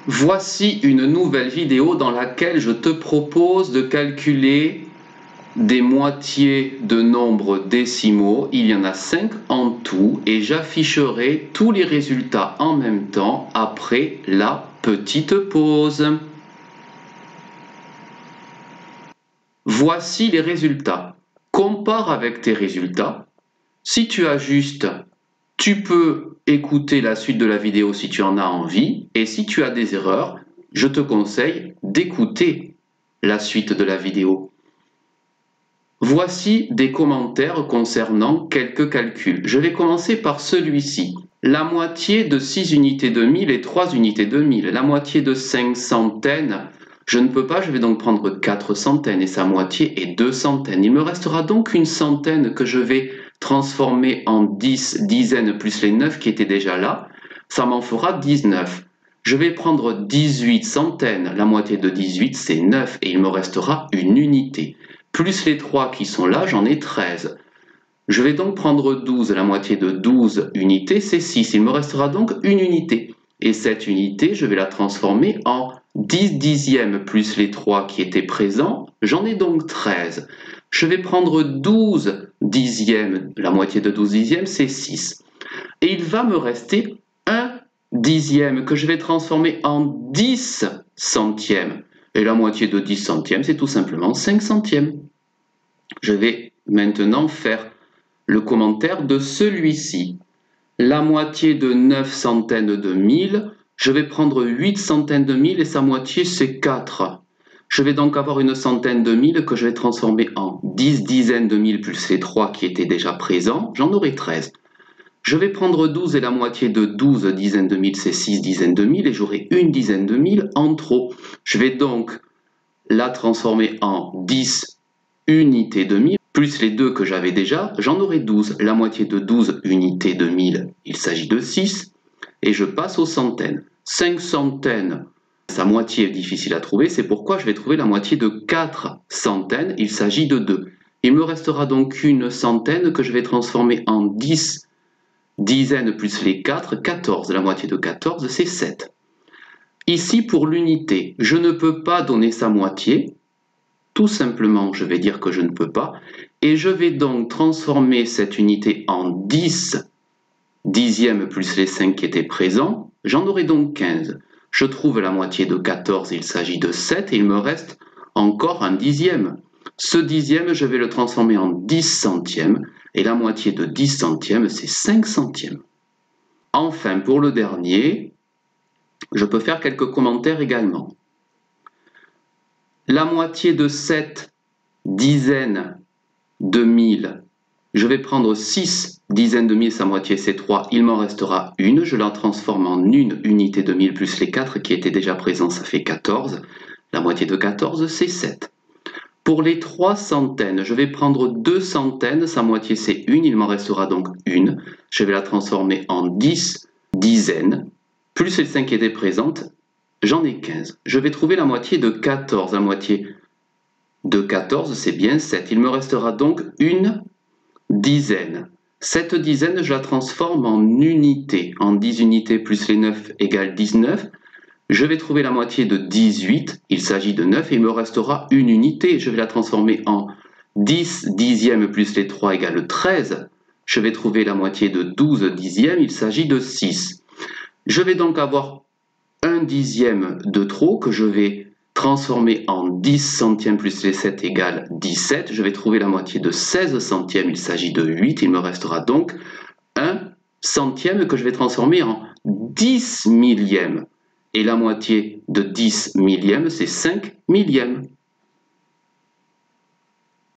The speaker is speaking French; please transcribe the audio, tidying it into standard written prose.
Voici une nouvelle vidéo dans laquelle je te propose de calculer des moitiés de nombres décimaux. Il y en a 5 en tout et j'afficherai tous les résultats en même temps après la petite pause. Voici les résultats. Compare avec tes résultats. Si tu ajustes, tu peux écouter la suite de la vidéo si tu en as envie. Et si tu as des erreurs, je te conseille d'écouter la suite de la vidéo. Voici des commentaires concernant quelques calculs. Je vais commencer par celui-ci. La moitié de 6 unités de 1000 et 3 unités de 1000. La moitié de 5 centaines, je ne peux pas, je vais donc prendre 4 centaines et sa moitié est 2 centaines. Il me restera donc une centaine que je vais transformer en 10 dizaines plus les 9 qui étaient déjà là. Ça m'en fera 19. Je vais prendre 18 centaines. La moitié de 18, c'est 9 et il me restera une unité. Plus les 3 qui sont là, j'en ai 13. Je vais donc prendre 12. La moitié de 12 unités, c'est 6. Il me restera donc une unité. Et cette unité, je vais la transformer en 10 dixièmes plus les 3 qui étaient présents. J'en ai donc 13. Je vais prendre 12 dixièmes. La moitié de 12 dixièmes, c'est 6. Et il va me rester 1 dixième que je vais transformer en 10 centièmes. Et la moitié de 10 centièmes, c'est tout simplement 5 centièmes. Je vais maintenant faire le commentaire de celui-ci. La moitié de 9 centaines de 1000, je vais prendre 8 centaines de 1000 et sa moitié, c'est 4. Je vais donc avoir une centaine de 1000 que je vais transformer en 10 dizaines de 1000 plus les 3 qui étaient déjà présents. J'en aurai 13. Je vais prendre 12 et la moitié de 12 dizaines de 1000, c'est 6 dizaines de 1000 et j'aurai une dizaine de 1000 en trop. Je vais donc la transformer en 10 unités de 1000, plus les 2 que j'avais déjà, j'en aurai 12. La moitié de 12 unités de 1000, il s'agit de 6. Et je passe aux centaines. 5 centaines, sa moitié est difficile à trouver, c'est pourquoi je vais trouver la moitié de 4 centaines, il s'agit de 2. Il me restera donc une centaine que je vais transformer en 10 dizaines plus les 4, 14. La moitié de 14, c'est 7. Ici, pour l'unité, je ne peux pas donner sa moitié. Tout simplement, je vais dire que je ne peux pas. Et je vais donc transformer cette unité en 10 dixièmes plus les 5 qui étaient présents. J'en aurai donc 15. Je trouve la moitié de 14, il s'agit de 7, et il me reste encore un dixième. Ce dixième, je vais le transformer en 10 centièmes, et la moitié de 10 centièmes, c'est 5 centièmes. Enfin, pour le dernier, je peux faire quelques commentaires également. La moitié de 7 dizaines de 1000, je vais prendre 6 dizaines de 1000, sa moitié c'est 3, il m'en restera une, je la transforme en une unité de 1000 plus les 4 qui étaient déjà présents, ça fait 14. La moitié de 14, c'est 7. Pour les 3 centaines, je vais prendre 2 centaines, sa moitié c'est 1, il m'en restera donc une. Je vais la transformer en 10 dizaines, plus les 5 qui étaient présentes, j'en ai 15. Je vais trouver la moitié de 14. La moitié de 14, c'est bien 7. Il me restera donc une dizaine. Cette dizaine, je la transforme en unité. En 10 unités plus les 9 égale 19. Je vais trouver la moitié de 18. Il s'agit de 9 et il me restera une unité. Je vais la transformer en 10 dixièmes plus les 3 égale 13. Je vais trouver la moitié de 12 dixièmes. Il s'agit de 6. Je vais donc avoir un dixième de trop que je vais transformer en 10 centièmes plus les 7 égale 17. Je vais trouver la moitié de 16 centièmes, il s'agit de 8. Il me restera donc un centième que je vais transformer en 10 millièmes. Et la moitié de 10 millièmes, c'est 5 millièmes.